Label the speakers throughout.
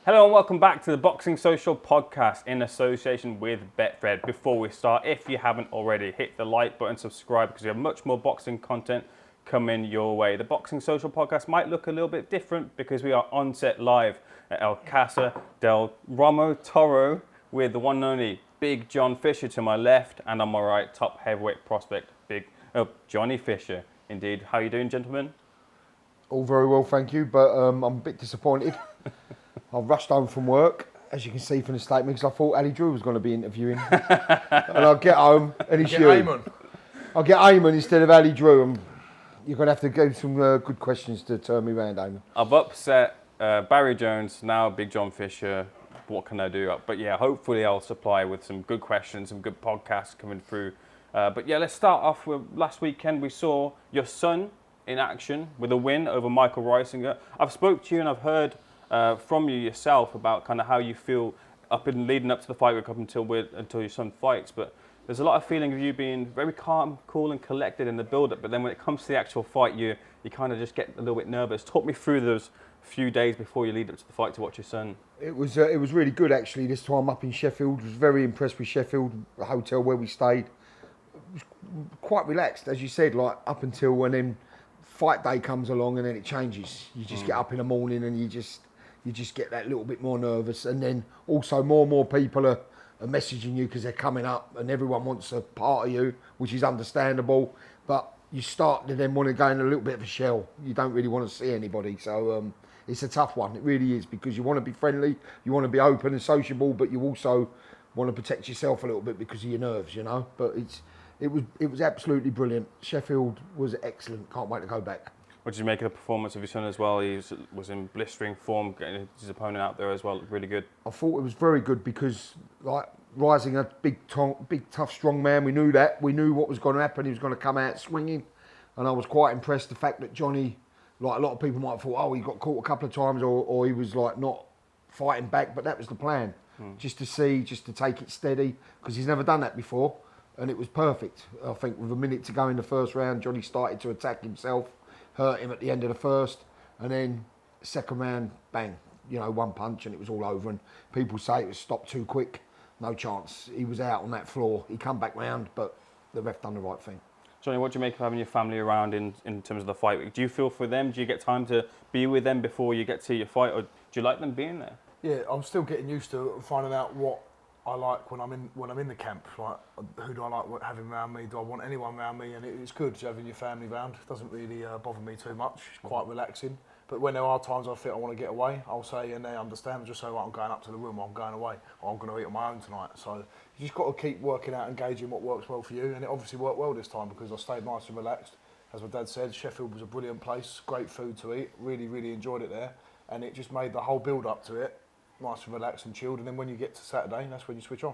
Speaker 1: Hello and welcome back to the Boxing Social podcast in association with Betfred. Before we start, if you haven't already, hit the like button, subscribe, because we have much more boxing content coming your way. The Boxing Social podcast might look a little bit different because we are on set live at El Casa del Romo Toro with the one and only Big John Fisher to my left, and on my right, top heavyweight prospect, Johnny Fisher. Indeed. How are you doing, gentlemen?
Speaker 2: All very well, thank you, but I'm a bit disappointed. I rushed home from work, as you can see from the statement, because I thought Ali Drew was going to be interviewing. And I'll get home and it's you. I'll get Eamon instead of Ali Drew. And you're going to have to give some good questions to turn me around, Eamon.
Speaker 1: I've upset Barry Jones, now Big John Fisher. What can I do? But yeah, hopefully I'll supply with some good questions, some good podcasts coming through. But yeah, let's start off with last weekend. We saw your son in action with a win over Michael Reisinger. I've spoke to you and I've heard from you yourself about kind of how you feel leading up to the fight week up until your son fights. But there's a lot of feeling of you being very calm, cool and collected in the build-up. But then when it comes to the actual fight, you kind of just get a little bit nervous. Talk me through those few days before you lead up to the fight to watch your son.
Speaker 2: It was really good, actually, this time up in Sheffield. I was very impressed with Sheffield, the hotel where we stayed. It was quite relaxed, as you said, like up until when then fight day comes along and then it changes. You just get up in the morning and you just get that little bit more nervous, and then also more and more people are messaging you because they're coming up and everyone wants a part of you, which is understandable, but you start to then want to go in a little bit of a shell. You don't really want to see anybody, so it's a tough one. It really is, because you want to be friendly, you want to be open and sociable, but you also want to protect yourself a little bit because of your nerves, you know. But it was absolutely brilliant. Sheffield was excellent. Can't wait to go back.
Speaker 1: What did you make of the performance of your son as well? He was in blistering form, getting his opponent out there as well. Really good.
Speaker 2: I thought it was very good because, like, Rising a big, tough, strong man. We knew that. We knew what was going to happen. He was going to come out swinging, and I was quite impressed. The fact that Johnny, like a lot of people might have thought, oh, he got caught a couple of times, or he was like not fighting back. But that was the plan, just to take it steady, because he's never done that before, and it was perfect. I think with a minute to go in the first round, Johnny started to attack himself. Hurt him at the end of the first, and then second round, bang, one punch and it was all over. And people say it was stopped too quick. No chance. He was out on that floor. He come back round, but the ref done the right thing.
Speaker 1: Johnny, what do you make of having your family around in terms of the fight week? Do you feel for them? Do you get time to be with them before you get to your fight, or do you like them being there?
Speaker 3: Yeah, I'm still getting used to finding out what I like when I'm in the camp. Like, who do I like having around me? Do I want anyone around me? And it's good having your family around. It doesn't really bother me too much. It's quite relaxing. But when there are times I feel I want to get away, I'll say, and they understand. Just say, well, I'm going up to the room, or I'm going away, or I'm going to eat on my own tonight. So you just got to keep working out and gauging what works well for you. And it obviously worked well this time because I stayed nice and relaxed. As my dad said, Sheffield was a brilliant place, great food to eat. Really, really enjoyed it there, and it just made the whole build up to it nice and relaxed and chilled. And then when you get to Saturday, that's when you switch on.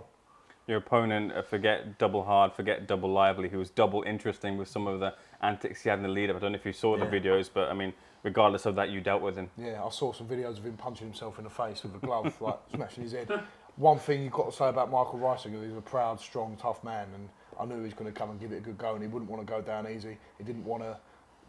Speaker 1: Your opponent, forget double hard, forget double lively, who was double interesting with some of the antics he had in the lead-up. I don't know if you saw the videos, but I mean, regardless of that, you dealt with him.
Speaker 3: Yeah, I saw some videos of him punching himself in the face with a glove, like smashing his head. One thing you've got to say about Michael Reisinger, he's a proud, strong, tough man, and I knew he was going to come and give it a good go, and he wouldn't want to go down easy. He didn't want to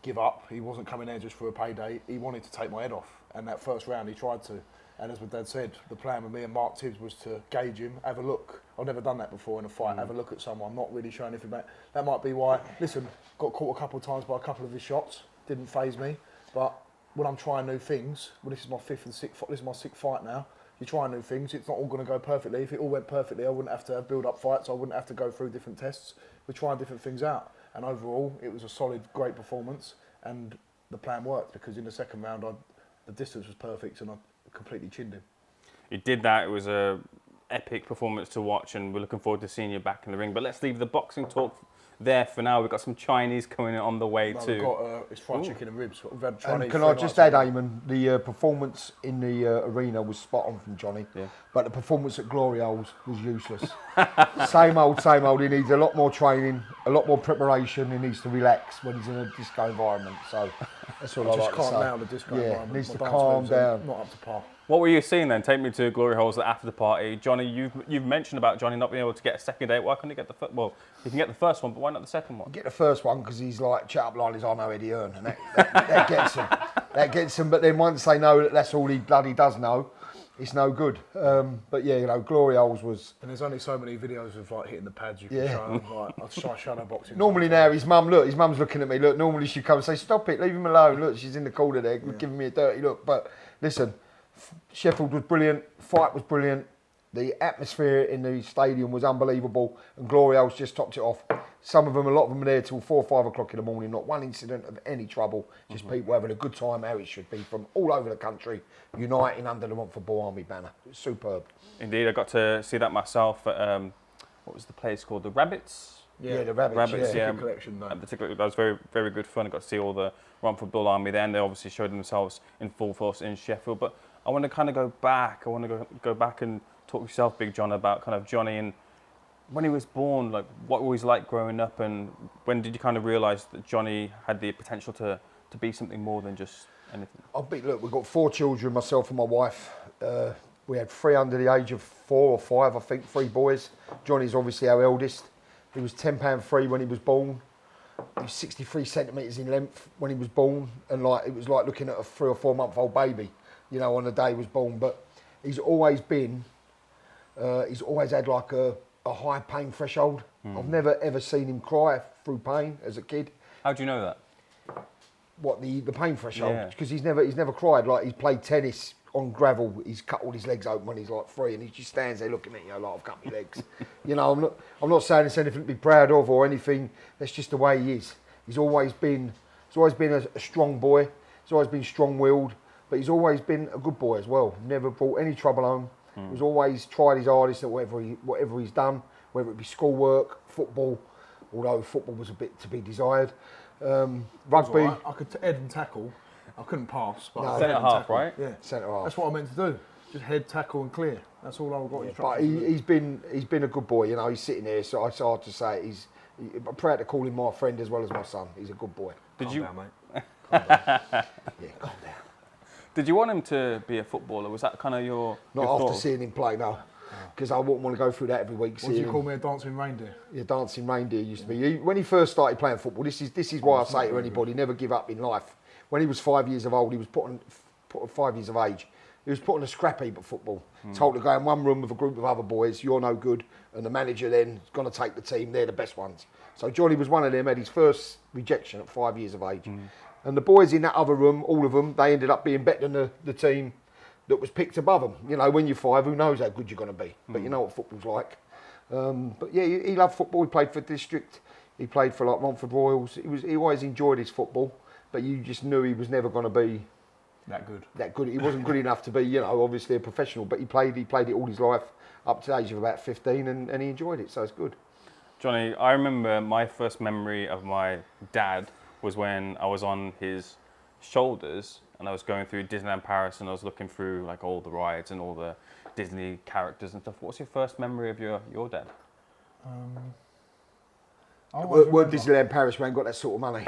Speaker 3: give up. He wasn't coming there just for a payday. He wanted to take my head off, and that first round he tried to. And as my dad said, the plan with me and Mark Tibbs was to gauge him, have a look. I've never done that before in a fight, have a look at someone, not really showing anything back. That might be why, listen, got caught a couple of times by a couple of his shots, didn't faze me. But when I'm trying new things, well, this is my sixth fight now, you're trying new things, it's not all going to go perfectly. If it all went perfectly, I wouldn't have to build up fights, I wouldn't have to go through different tests. We're trying different things out. And overall, it was a solid, great performance, and the plan worked, because in the second round, the distance was perfect, and I completely chinned him.
Speaker 1: You did that. It was a epic performance to watch, and we're looking forward to seeing you back in the ring. But let's leave the boxing talk there for now. We've got some Chinese coming on the way too.
Speaker 3: We've got it's fried chicken and ribs. We've had Chinese.
Speaker 2: And can I just add, Eamon, the performance in the arena was spot on from Johnny, but the performance at Glory Holes was useless. Same old. He needs a lot more training, a lot more preparation. He needs to relax when he's in a disco environment. So that's all I like to say.
Speaker 3: Just calm down the disco environment.
Speaker 2: Needs to calm down.
Speaker 3: Not up to par.
Speaker 1: What were you seeing then? Take me to Glory Holes after the party. Johnny, you've mentioned about Johnny not being able to get a second date. Why couldn't he get the first? Well, he can get the first one, but why not the second one?
Speaker 2: Get the first one because he's like, chat up line is I know Eddie Hearn, and that gets him. That gets him. But then once they know that that's all he bloody does know, it's no good. But yeah, you know, glory holes was.
Speaker 3: And there's only so many videos of like hitting the pads you can show them. Like I try shadow boxing.
Speaker 2: Normally now, his mum's looking at me. Look, normally she'd come and say, "Stop it, leave him alone." Look, she's in the corner there, giving me a dirty look. But listen, Sheffield was brilliant. Fight was brilliant. The atmosphere in the stadium was unbelievable, and Glory Holes just topped it off. A lot of them were there till 4 or 5 o'clock in the morning. Not one incident of any trouble. Just people having a good time, how it should be, from all over the country, uniting under the Romford Bull Army banner. It was superb.
Speaker 1: Indeed, I got to see that myself at what was the place called? The Rabbits.
Speaker 2: Yeah, the Rabbits.
Speaker 1: Yeah.
Speaker 3: Collection,
Speaker 1: Particularly, that was very, very good fun. I got to see all the Romford Bull Army there, and they obviously showed themselves in full force in Sheffield. But I want to kind of go back. I want to go back and talk to yourself, Big John, about kind of Johnny and when he was born, like what was he like growing up, and when did you kind of realise that Johnny had the potential to be something more than just anything?
Speaker 2: Look, we've got 4 children, myself and my wife. We had 3 under the age of 4 or 5, I think, 3 boys. Johnny's obviously our eldest. He was £10 when he was born. He was 63 centimetres in length when he was born, and like it was like looking at a 3 or 4 month old baby, you know, on the day he was born. But he's always had like a high pain threshold. I've never ever seen him cry through pain as a kid.
Speaker 1: How do you know that?
Speaker 2: What, the pain threshold?
Speaker 1: Yeah.
Speaker 2: Because he's never cried. Like, he's played tennis on gravel. He's cut all his legs open when he's like 3, and he just stands there looking at you like, I've cut my legs. You know, I'm not saying it's anything to be proud of or anything. That's just the way he is. He's always been a strong boy. He's always been strong-willed, but he's always been a good boy as well. Never brought any trouble home. He's always tried his hardest at whatever he's done, whether it be schoolwork, football, although football was a bit to be desired. Rugby.
Speaker 3: Right. I could head and tackle. I couldn't pass, but
Speaker 1: Centre half, right?
Speaker 3: Yeah,
Speaker 2: Centre half.
Speaker 3: that's what I meant to do. Just head, tackle, and clear. That's all I've got
Speaker 2: But
Speaker 3: instructions.
Speaker 2: he's been a good boy. You know, he's sitting there, so it's hard to say. I'm proud to call him my friend as well as my son. He's a good boy.
Speaker 1: Did you?
Speaker 3: Calm down, mate.
Speaker 2: Yeah, calm down.
Speaker 1: Did you want him to be a footballer? Was that kind of your
Speaker 2: Not after
Speaker 1: thought?
Speaker 2: seeing him play, no. Because I wouldn't want to go through that every week.
Speaker 3: What do you call me, a dancing reindeer?
Speaker 2: Yeah, dancing reindeer used to be. When he first started playing football, this is why I say to anybody, never give up in life. When he was 5 years of old, he was put on 5 years of age. He was put on a scrap heap at football. Told to go in one room with a group of other boys, you're no good, and the manager then is going to take the team, they're the best ones. So Johnny was one of them, had his first rejection at 5 years of age. And the boys in that other room, all of them, they ended up being better than the team that was picked above them. You know, when you're 5, who knows how good you're going to be? But you know what football's like. But yeah, he loved football. He played for district. He played for like Romford Royals. He always enjoyed his football, but you just knew he was never going to be
Speaker 3: That good.
Speaker 2: He wasn't good enough to be, you know, obviously a professional. But he played it all his life up to the age of about 15, and he enjoyed it. So it's good.
Speaker 1: Johnny, I remember my first memory of my dad was when I was on his shoulders and I was going through Disneyland Paris and I was looking through like all the rides and all the Disney characters and stuff. What's your first memory of your dad?
Speaker 2: We're Disneyland Paris, we ain't got that sort of money.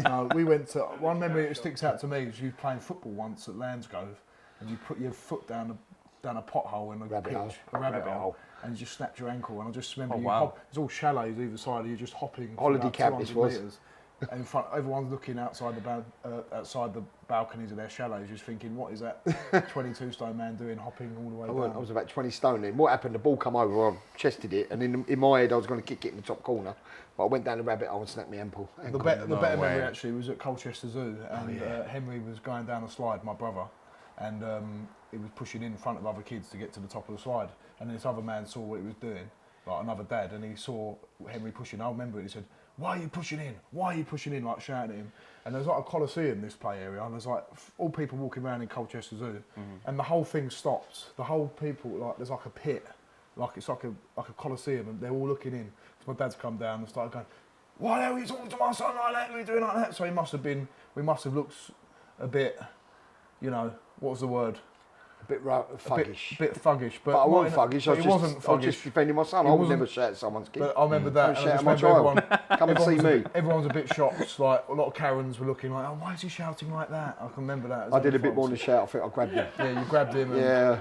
Speaker 3: No, we went to, one memory that sticks out to me was you playing football once at Landsgrove and you put your foot down a pothole in a
Speaker 2: Rabbit
Speaker 3: pitch,
Speaker 2: hole.
Speaker 3: a rabbit
Speaker 2: Rabbit
Speaker 3: hole,
Speaker 2: hole.
Speaker 3: and you just snapped your ankle. And I just remember it's all chalets either side of you, just hopping. for
Speaker 2: Holiday
Speaker 3: about
Speaker 2: camp this
Speaker 3: 200
Speaker 2: was.
Speaker 3: metres. And in front, everyone's looking outside the balconies of their chalets, just thinking, what is that 22-stone man doing, hopping all the way down?
Speaker 2: I was about 20 stone then. What happened? The ball come over, I chested it, and in my head I was going to kick it in the top corner, but I went down the rabbit hole and snapped my ankle.
Speaker 3: The better memory actually was at Colchester Zoo, and Henry was going down a slide, my brother, and he was pushing in front of other kids to get to the top of the slide, and this other man saw what he was doing, like another dad, and he saw Henry pushing. I remember it. He said, "Why are you pushing in? Why are you pushing in?" Like shouting at him. And there's like a coliseum, this play area, and there's like all people walking around in Colchester Zoo, and the whole thing stops. The whole people, like there's like a pit, like it's like a coliseum, and they're all looking in. So my dad's come down and started going, "Why are you talking to my son like that? What are you doing like that?" So we must have looked a bit, you know, what was the word?
Speaker 2: A bit thuggish.
Speaker 3: A bit thuggish, but
Speaker 2: I wasn't thuggish.
Speaker 3: I wasn't
Speaker 2: I was just defending my son. I would never shout at someone's kid.
Speaker 3: But I remember that.
Speaker 2: Don't
Speaker 3: And I
Speaker 2: shout
Speaker 3: just
Speaker 2: at my
Speaker 3: remember
Speaker 2: child. Come and see me.
Speaker 3: Everyone was a bit shocked. Like a lot of Karens were looking like, "Oh, why is he shouting like that?" I can remember that.
Speaker 2: I did a bit more than a shout. I think I grabbed him.
Speaker 3: Yeah, you grabbed him. And,
Speaker 2: Yeah.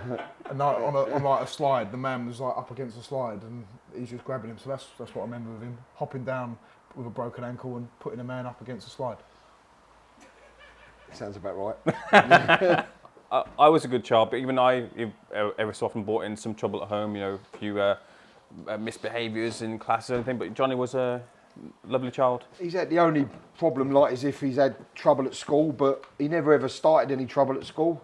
Speaker 3: And on like a slide, the man was like up against the slide, and he's just grabbing him. So that's what I remember of him hopping down with a broken ankle and putting a man up against the slide.
Speaker 2: Sounds about right.
Speaker 1: I was a good child, but even I ever so often brought in some trouble at home. You know, a few misbehaviours in class or anything. But Johnny was a lovely child.
Speaker 2: He's had the only problem, like, is if he's had trouble at school, but he never ever started any trouble at school.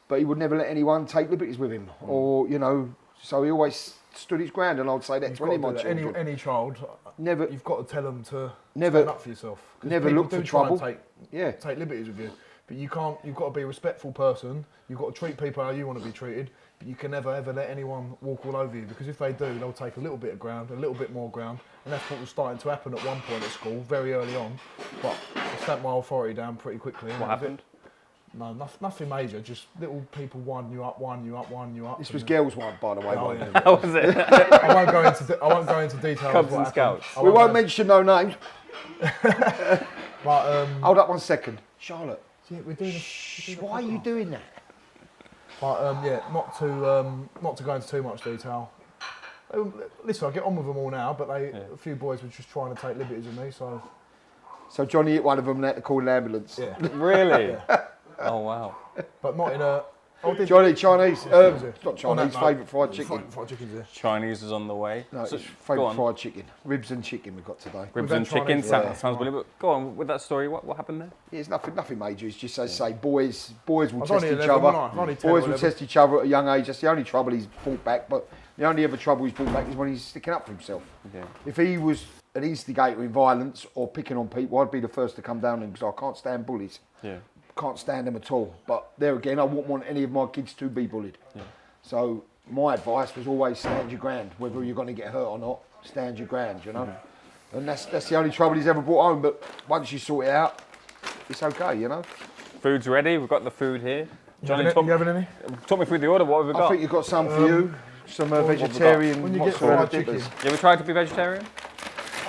Speaker 2: But he would never let anyone take liberties with him, or you know. So he always stood his ground, and I'd say that to any of my children.
Speaker 3: Any child,
Speaker 2: Never,
Speaker 3: you've got to tell them to
Speaker 2: Never-
Speaker 3: stand up for yourself. 'Cause
Speaker 2: never
Speaker 3: people
Speaker 2: look
Speaker 3: do
Speaker 2: for
Speaker 3: try and
Speaker 2: trouble. Yeah.
Speaker 3: take liberties with you, but you can't. You've got to be a respectful person. You've got to treat people how you want to be treated. But you can never ever let anyone walk all over you, because if they do, they'll take a little bit of ground, a little bit more ground, and that's what was starting to happen at one point at school, very early on. But I stamped my authority down pretty quickly.
Speaker 1: What happened?
Speaker 3: No, nothing major. Just little people winding you up.
Speaker 2: This was girls' one, by the way.
Speaker 3: Oh,
Speaker 2: wasn't
Speaker 3: yeah.
Speaker 2: it?
Speaker 1: How was it?
Speaker 3: I won't go into details.
Speaker 1: Cubs
Speaker 3: of what
Speaker 1: and
Speaker 3: happened.
Speaker 1: Scouts.
Speaker 3: I
Speaker 2: We won't
Speaker 3: go-
Speaker 2: mention no names.
Speaker 3: But
Speaker 2: Hold up 1 second, Charlotte.
Speaker 3: yeah, we're doing.
Speaker 2: Shh, why are you doing that?
Speaker 3: But yeah, not to go into too much detail. Listen, I get on with them all now, but a few boys were just trying to take liberties with me, so
Speaker 2: So Johnny hit one of them and had to call an ambulance.
Speaker 3: yeah.
Speaker 1: Really? Oh wow.
Speaker 3: But not in a. Oh, did
Speaker 2: Johnny, Chinese. It's not
Speaker 3: On that
Speaker 2: Chinese.
Speaker 3: note,
Speaker 2: Favourite fried chicken.
Speaker 3: Fried chicken's there.
Speaker 1: Chinese is on the way.
Speaker 2: No,
Speaker 1: So-
Speaker 2: it's
Speaker 1: go
Speaker 2: favourite
Speaker 1: on.
Speaker 2: fried chicken. Ribs and chicken we've got today.
Speaker 1: Ribs
Speaker 3: had
Speaker 1: and chicken.
Speaker 3: Chinese,
Speaker 1: Sounds
Speaker 3: yeah.
Speaker 1: sounds brilliant. But go on with that story. What happened there?
Speaker 2: Yeah, it's nothing major. It's just, as I say, boys will
Speaker 3: I was
Speaker 2: test
Speaker 3: only
Speaker 2: each
Speaker 3: 11, wasn't I? I
Speaker 2: other.
Speaker 3: was only 10 or
Speaker 2: Boys will
Speaker 3: 11.
Speaker 2: test each other at a young age. That's the only trouble he's brought back. But the only other trouble he's brought back is when he's sticking up for himself.
Speaker 1: Yeah.
Speaker 2: If he was an instigator in violence or picking on people, I'd be the first to come down on him, because I can't stand bullies.
Speaker 1: Yeah.
Speaker 2: Can't stand them at all. But there again, I wouldn't want any of my kids to be bullied.
Speaker 1: Yeah.
Speaker 2: So my advice was always stand your ground, whether you're going to get hurt or not. Stand your ground, you know. And that's the only trouble he's ever brought home. But once you sort it out, it's okay, you know.
Speaker 1: Food's ready. We've got the food here. Johnny,
Speaker 3: You having any?
Speaker 1: talk me through the order. What have we
Speaker 2: I
Speaker 1: got?
Speaker 2: think you've got some for you. Some
Speaker 1: have we got?
Speaker 2: vegetarian
Speaker 3: When you get
Speaker 2: mozzarella
Speaker 3: fried
Speaker 2: dippers.
Speaker 3: chicken,
Speaker 1: You ever tried to be vegetarian?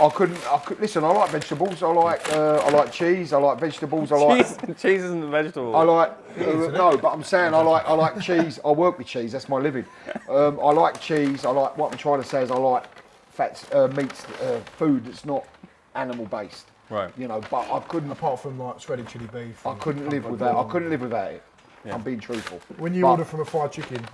Speaker 2: I couldn't. Listen, I like vegetables. I like cheese. I like vegetables. I like.
Speaker 1: Cheese isn't a vegetable.
Speaker 2: I like no, but I'm saying I like cheese. I work with cheese. That's my living. I like cheese. I like what I'm trying to say is I like fats, meats, food that's not animal based.
Speaker 1: Right.
Speaker 2: You know, but I couldn't.
Speaker 3: apart from like shredded chili beef.
Speaker 2: I
Speaker 3: and
Speaker 2: couldn't live
Speaker 3: comfort
Speaker 2: without. I
Speaker 3: food.
Speaker 2: couldn't live without it.
Speaker 1: Yeah.
Speaker 2: I'm being truthful.
Speaker 3: When you
Speaker 2: But-
Speaker 3: order from a fried chicken,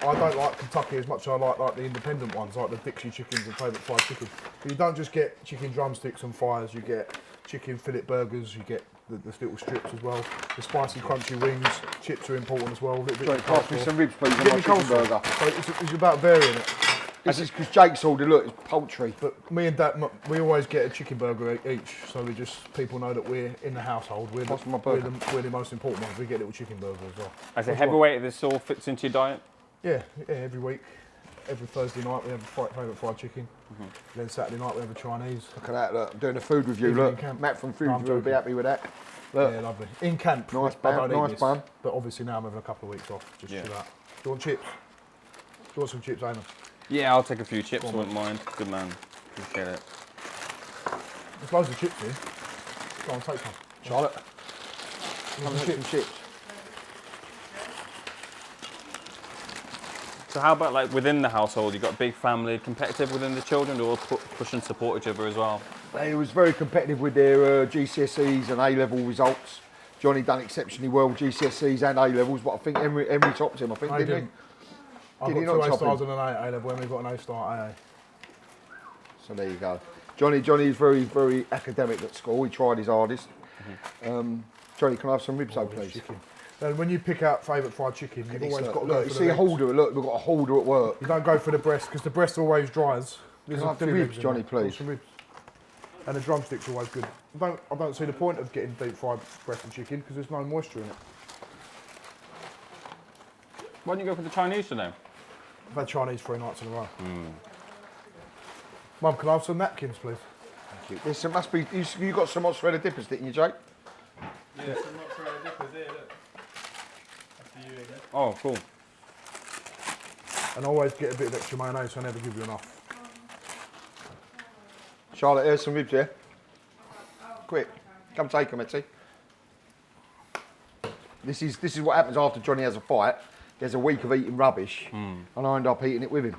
Speaker 3: I don't like Kentucky as much as I like the independent ones, like the Dixie chickens and favourite fried chicken. But you don't just get chicken drumsticks and fries, you get chicken fillet burgers, you get the little strips as well. The spicy crunchy wings, chips are important as well. A little bit
Speaker 2: Sorry,
Speaker 3: of
Speaker 2: pass me
Speaker 3: coleslaw.
Speaker 2: some ribs, please, on
Speaker 3: Get
Speaker 2: my
Speaker 3: me
Speaker 2: chicken
Speaker 3: coleslaw.
Speaker 2: burger.
Speaker 3: So it's about varying it.
Speaker 2: This is because Jake's ordered. Look, it's poultry.
Speaker 3: But me and Dad, we always get a chicken burger each, so we just people know that we're in the household. We're
Speaker 2: What's my burger?
Speaker 3: we're the most important ones. We get little chicken burger as well.
Speaker 1: As a heavyweight, this all fits into your diet.
Speaker 3: Yeah, every week, every Thursday night we have a favourite fried chicken. Then Saturday night we have a Chinese.
Speaker 2: Look at that. Look, I'm doing the food review.
Speaker 3: Even in
Speaker 2: Look,
Speaker 3: camp.
Speaker 2: Matt from Food
Speaker 3: No, I'm
Speaker 2: Review will be
Speaker 3: joking.
Speaker 2: happy with that. Look,
Speaker 3: Yeah, lovely. In camp,
Speaker 2: Nice
Speaker 3: I
Speaker 2: bun,
Speaker 3: don't eat
Speaker 2: nice
Speaker 3: this,
Speaker 2: bun.
Speaker 3: but obviously now I'm having a couple of weeks off. Just
Speaker 1: Yeah.
Speaker 3: chill out. Do you want chips? Do you want some chips, Ayman?
Speaker 1: Yeah, I'll take a few chips. I
Speaker 3: Go on,
Speaker 1: wouldn't mind. Good man. Appreciate it.
Speaker 3: There's loads of chips here. Go on, take some.
Speaker 2: Charlotte,
Speaker 3: Have
Speaker 2: have
Speaker 3: some
Speaker 2: some
Speaker 3: chips.
Speaker 2: chips.
Speaker 1: So how about like within the household? You got a big family, competitive within the children, or all push and support each other as well?
Speaker 2: They was very competitive with their GCSEs and A-level results. Johnny done exceptionally well with GCSEs and A-levels, but I think Henry topped him, I think,
Speaker 3: I
Speaker 2: didn't
Speaker 3: didn't. I've
Speaker 2: Did he
Speaker 3: got
Speaker 2: not
Speaker 3: 2 A
Speaker 2: top
Speaker 3: stars
Speaker 2: him?
Speaker 3: and an A level when we've got an A star AA.
Speaker 2: he? So there you go. Johnny's very, very academic at school. He tried his hardest. Johnny, can I have some ribs, though, please?
Speaker 3: Chicken. And when you pick out favourite fried chicken, you've always got to go
Speaker 2: Look,
Speaker 3: for
Speaker 2: you
Speaker 3: the
Speaker 2: see a
Speaker 3: legs.
Speaker 2: holder. Look, we've got a holder at work.
Speaker 3: You don't go for the breast because the breast always dries. There's
Speaker 2: Can I
Speaker 3: a
Speaker 2: have the
Speaker 3: few
Speaker 2: ribs,
Speaker 3: legs in
Speaker 2: Johnny,
Speaker 3: there.
Speaker 2: please?
Speaker 3: Some ribs. And the drumstick's always good. I don't see the point of getting deep fried breast and chicken because there's no moisture in it.
Speaker 1: Why don't you go for the Chinese today?
Speaker 3: I've had Chinese 3 nights in a row. Mum, can I have some napkins, please?
Speaker 2: There's some, must be. You got some mozzarella dippers, didn't you, Jake?
Speaker 4: Yeah, some mozzarella dippers there, look. That's for you again.
Speaker 1: Oh, cool.
Speaker 3: And I always get a bit of extra mayonnaise, so I never give you enough.
Speaker 2: Charlotte, here's some ribs here. Quick, come take them, Etsy. This is what happens after Johnny has a fight. There's a week of eating rubbish, and I end up eating it with him.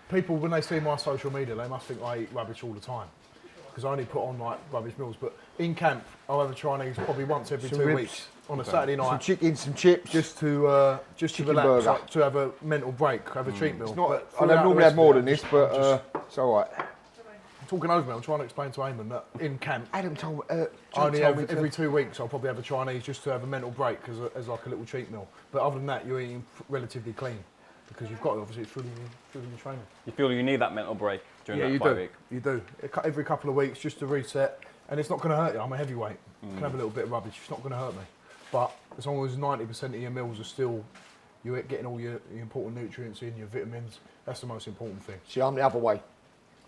Speaker 3: People, when they see my social media, they must think I eat rubbish all the time. because I only put on like rubbish meals. But in camp, I'll have a Chinese probably once every
Speaker 2: Some
Speaker 3: 2
Speaker 2: ribs.
Speaker 3: weeks on a Saturday
Speaker 2: Some
Speaker 3: night,
Speaker 2: chicken, some chips.
Speaker 3: just to
Speaker 2: Chicken
Speaker 3: relax,
Speaker 2: burger.
Speaker 3: like, to have a mental break, have a cheat meal.
Speaker 2: It's not,
Speaker 3: But
Speaker 2: I
Speaker 3: throughout the
Speaker 2: normally
Speaker 3: rest
Speaker 2: have more
Speaker 3: of
Speaker 2: than
Speaker 3: it,
Speaker 2: this, but it's all right.
Speaker 3: I'm talking over me. I'm trying to explain to Eamon that in camp,
Speaker 2: Adam told me.
Speaker 3: I
Speaker 2: John
Speaker 3: only
Speaker 2: told
Speaker 3: have
Speaker 2: me
Speaker 3: every 2 weeks. I'll probably have a Chinese just to have a mental break as like a little cheat meal. But other than that, you're eating relatively clean because you've got obviously it's food in your training.
Speaker 1: You feel you need that mental break during that
Speaker 3: you
Speaker 1: fight
Speaker 3: do.
Speaker 1: week?
Speaker 3: You do. Every couple of weeks just to reset, and it's not going to hurt you. I'm a heavyweight. Can have a little bit of rubbish. It's not going to hurt me. But as long as 90% of your meals are still, you're getting all your important nutrients in, your vitamins. That's the most important thing.
Speaker 2: See, I'm the other way.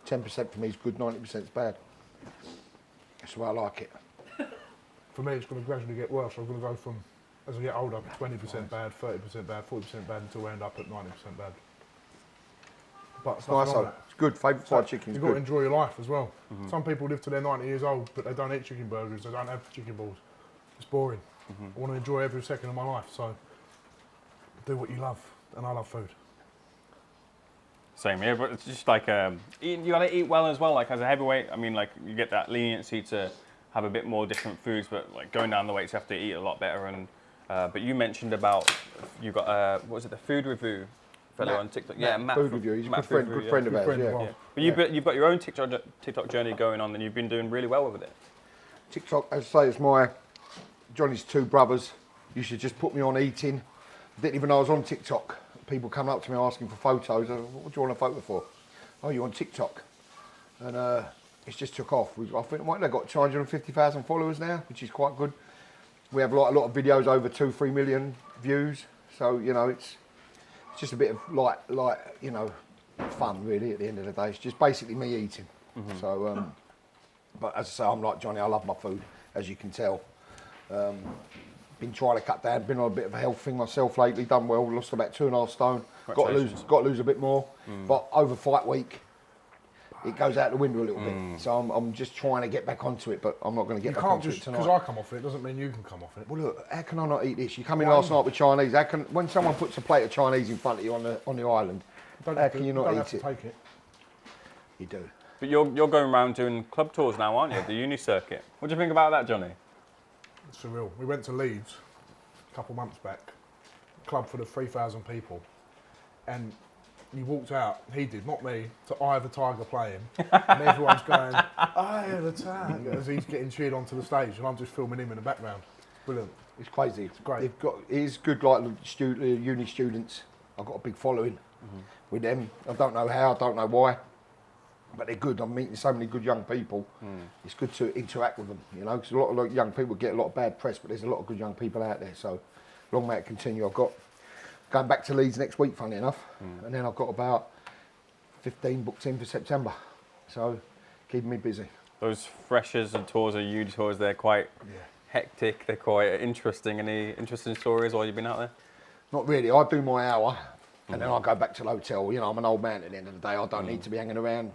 Speaker 2: 10% for me is good, 90% is bad. That's the way I like it.
Speaker 3: For me, it's going to gradually get worse. I'm going to go from, as I get older, 20% bad, 30% bad, 40% bad, until I end up at 90% bad. But
Speaker 2: It's nice though. It's good. Favourite fried chicken's
Speaker 3: You've got to
Speaker 2: good.
Speaker 3: enjoy your life as well. Some people live till they're 90 years old, but they don't eat chicken burgers, they don't have chicken balls. It's boring. I want to enjoy every second of my life, so do what you love, and I love food.
Speaker 1: Same here, but it's just like you gotta eat well as well. Like as a heavyweight, I mean, like you get that leniency to have a bit more different foods, but like going down the weights, you have to eat a lot better. And but you mentioned about you got what was it, the food review fellow
Speaker 2: Matt.
Speaker 1: on TikTok? Yeah, Matt.
Speaker 2: Food
Speaker 1: from-
Speaker 2: review. He's a
Speaker 1: Matt
Speaker 2: good
Speaker 1: Food Review,
Speaker 2: friend
Speaker 1: yeah.
Speaker 2: of ours.
Speaker 3: friend
Speaker 2: Yeah.
Speaker 3: of ours.
Speaker 1: Yeah. But you've got your own TikTok journey going on, and you've been doing really well with it.
Speaker 2: TikTok, as I say, it's my Johnny's two brothers. Used to just put me on eating. Didn't even know I was on TikTok. People coming up to me asking for photos. I said, what do you want a photo for? Oh, you're on TikTok. And it's just took off. I think they've got 250,000 followers now, which is quite good. We have like a lot of videos over 2-3 million views. So, you know, it's just a bit of like you know, fun really at the end of the day. It's just basically me eating. So, but as I say, I'm like Johnny, I love my food, as you can tell. Been trying to cut down, been on a bit of a health thing myself lately, done well, lost about 2.5 stone. Got to lose a bit more. But over fight week, it goes out the window a little bit. So I'm just trying to get back onto it, but I'm not going to get
Speaker 3: You
Speaker 2: back
Speaker 3: can't
Speaker 2: onto
Speaker 3: just,
Speaker 2: it tonight.
Speaker 3: because I come off it, doesn't mean you can come off it.
Speaker 2: Well, look, how can I not eat this? You come in last night with Chinese. How can, when someone puts a plate of Chinese in front of you on the island, how can you not eat it?
Speaker 3: Take it.
Speaker 2: You do.
Speaker 1: But you're going around doing club tours now, aren't you? The uni circuit. What do you think about that, Johnny?
Speaker 3: It's surreal. We went to Leeds a couple months back, a club full of 3,000 people, and you walked out, he did, not me, to Eye of the Tiger playing, and everyone's going, Eye of the Tiger, as he's getting cheered onto the stage, and I'm just filming him in the background. Brilliant.
Speaker 2: It's crazy.
Speaker 3: It's great.
Speaker 2: It is good, like uni students. I've got a big following with them. I don't know how, I don't know why, but they're good. I'm meeting so many good young people. It's good to interact with them, you know, because a lot of young people get a lot of bad press, but there's a lot of good young people out there. So long may it continue. I've got going back to Leeds next week, funny enough, and then I've got about 15 booked in for September. So keeping me busy.
Speaker 1: Those freshers and tours or uni tours, they're quite hectic. They're quite interesting. Any interesting stories while you've been out there?
Speaker 2: Not really. I do my hour, and then I go back to the hotel. You know, I'm an old man at the end of the day. I don't need to be hanging around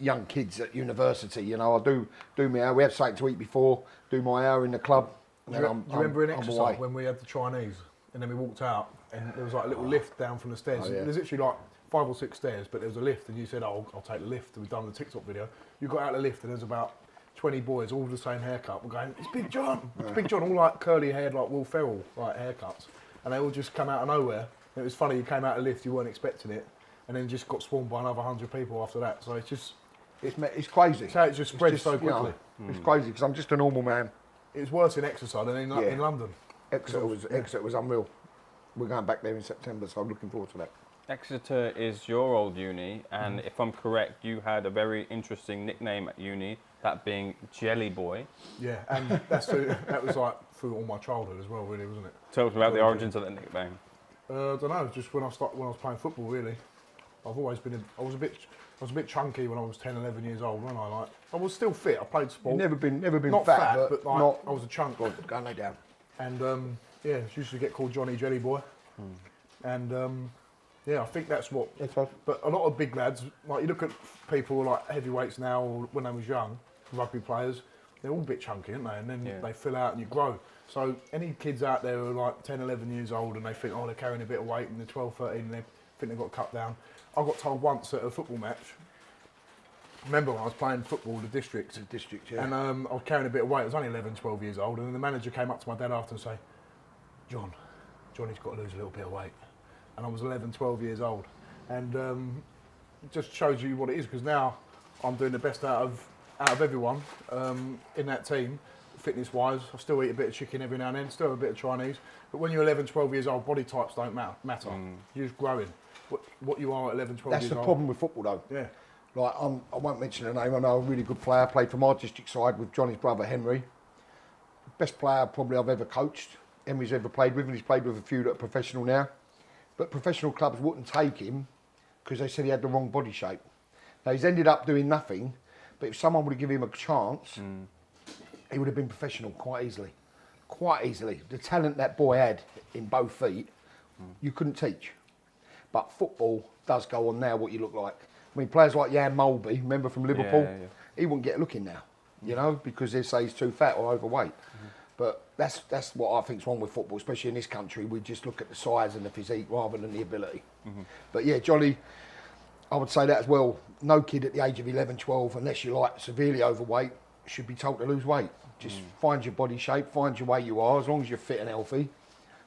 Speaker 2: young kids at university. You know, I do my hour. We have something to eat before. Do my hour in the club. And
Speaker 3: Do
Speaker 2: then
Speaker 3: you remember in
Speaker 2: I'm
Speaker 3: exercise
Speaker 2: away.
Speaker 3: when we had the Chinese, and then we walked out, and there was like a little lift down from the stairs.
Speaker 2: Oh, yeah.
Speaker 3: There's literally like 5 or 6 stairs, but there was a lift, and you said, "Oh, I'll take the lift." And we've done the TikTok video. You got out the lift, and there's about 20 boys, all with the same haircut. We're going, "It's Big John! It's Big John!" All like curly haired, like Will Ferrell, like haircuts, and they all just come out of nowhere. And it was funny. You came out of the lift, you weren't expecting it, and then just got swarmed by another 100 people after that. So it's just,
Speaker 2: It's crazy.
Speaker 3: it's how it just spreads so
Speaker 2: you know,
Speaker 3: quickly.
Speaker 2: It's crazy because I'm just a normal man.
Speaker 3: It's worse in exercise than in London.
Speaker 2: Exeter was unreal. We're going back there in September, so I'm looking forward to that.
Speaker 1: Exeter is your old uni, and if I'm correct, you had a very interesting nickname at uni, that being Jelly Boy.
Speaker 3: Yeah, and that was like through all my childhood as well, really, wasn't it?
Speaker 1: Tell us about the origins of that nickname.
Speaker 3: I don't know, just when I was playing football, really. I've always been. I was a bit chunky when I was 10, 11 years old, wasn't I? Like, I was still fit. I played sport.
Speaker 2: You've never been
Speaker 3: not
Speaker 2: fat,
Speaker 3: but like,
Speaker 2: not.
Speaker 3: I was a chunk.
Speaker 2: Go and lay down.
Speaker 3: And yeah, used to get called Johnny Jelly Boy. And yeah, I think that's what. But a lot of big lads, like you look at people like heavyweights now, or when I was young, rugby players, they're all a bit chunky, aren't they? And then they fill out and you grow. So any kids out there who are like 10, 11 years old and they think, oh, they're carrying a bit of weight, and they're 12, 13 and they think they've got to cut down. I got told once at a football match, remember when I was playing football in the district.
Speaker 2: Yeah.
Speaker 3: And I was carrying a bit of weight. I was only 11, 12 years old. And then the manager came up to my dad after and say, Johnny's got to lose a little bit of weight. And I was 11, 12 years old. And it just shows you what it is, because now I'm doing the best out of everyone in that team, fitness-wise. I still eat a bit of chicken every now and then, still have a bit of Chinese. But when you're 11, 12 years old, body types don't matter. You're just growing. What you are at 11, 12
Speaker 2: That's
Speaker 3: years
Speaker 2: the
Speaker 3: old.
Speaker 2: problem with football, though.
Speaker 3: Yeah.
Speaker 2: Like, I won't mention the name. I know a really good player. Played from our district side with Johnny's brother Henry. Best player probably I've ever coached. Henry's ever played with, and he's played with a few that are professional now. But professional clubs wouldn't take him because they said he had the wrong body shape. Now he's ended up doing nothing. But if someone would have given him a chance, he would have been professional quite easily. Quite easily. The talent that boy had in both feet, you couldn't teach. But football does go on now what you look like. I mean, players like Jan Mulby, remember from Liverpool, he wouldn't get a look in now, you know, because they say he's too fat or overweight. But that's what I think's wrong with football, especially in this country. We just look at the size and the physique rather than the ability. But yeah, Johnny, I would say that as well. No kid at the age of 11, 12, unless you're like severely overweight, should be told to lose weight. Just find your body shape, find your way you are, as long as you're fit and healthy.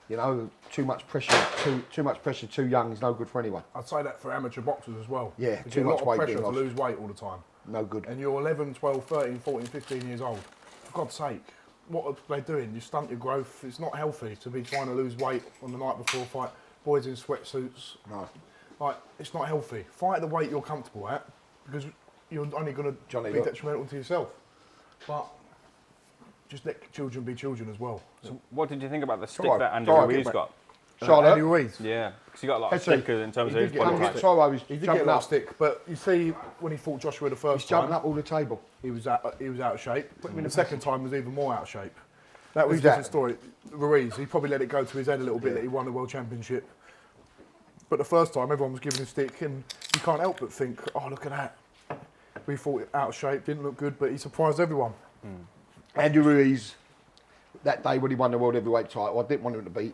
Speaker 2: You know, too much pressure too young is no good for anyone.
Speaker 3: I'd say that for amateur boxers as well.
Speaker 2: Yeah,
Speaker 3: too
Speaker 2: too
Speaker 3: much
Speaker 2: much weight
Speaker 3: pressure
Speaker 2: being
Speaker 3: to
Speaker 2: lost.
Speaker 3: lose weight all the time.
Speaker 2: No good.
Speaker 3: And you're 11, 12, 13, 14, 15 years old. For God's sake, what are they doing? You stunt your growth. It's not healthy to be trying to lose weight on the night before a fight. Boys in sweatsuits.
Speaker 2: No.
Speaker 3: Like, it's not healthy. Fight at the weight you're comfortable at, because you're only going to be detrimental to yourself. But just let children be children as well.
Speaker 1: So what did you think about the stick
Speaker 2: Sorry,
Speaker 1: that Andy
Speaker 2: sorry,
Speaker 1: Ruiz
Speaker 2: get
Speaker 1: got?
Speaker 2: Charlotte?
Speaker 3: Andy Ruiz.
Speaker 1: Yeah, because he got a lot of
Speaker 2: Let's see.
Speaker 1: stickers in terms
Speaker 3: He
Speaker 1: of his
Speaker 3: did get
Speaker 1: body
Speaker 3: a lot
Speaker 1: type.
Speaker 3: of
Speaker 2: So I was
Speaker 3: He did get
Speaker 2: jumping
Speaker 3: a lot of
Speaker 2: up.
Speaker 3: stick, but you see, when he fought Joshua the first
Speaker 2: He's jumping
Speaker 3: time,
Speaker 2: up all the table.
Speaker 3: he was out of shape. The second time was even more out of shape. That was
Speaker 2: Who's
Speaker 3: a different
Speaker 2: that?
Speaker 3: story. Ruiz, he probably let it go to his head a little bit that he won the World Championship. But the first time, everyone was giving him a stick, and you can't help but think, oh, look at that. We thought it out of shape, didn't look good, but he surprised everyone.
Speaker 2: Andy Ruiz, that day when he won the World Heavyweight title, I didn't want him to beat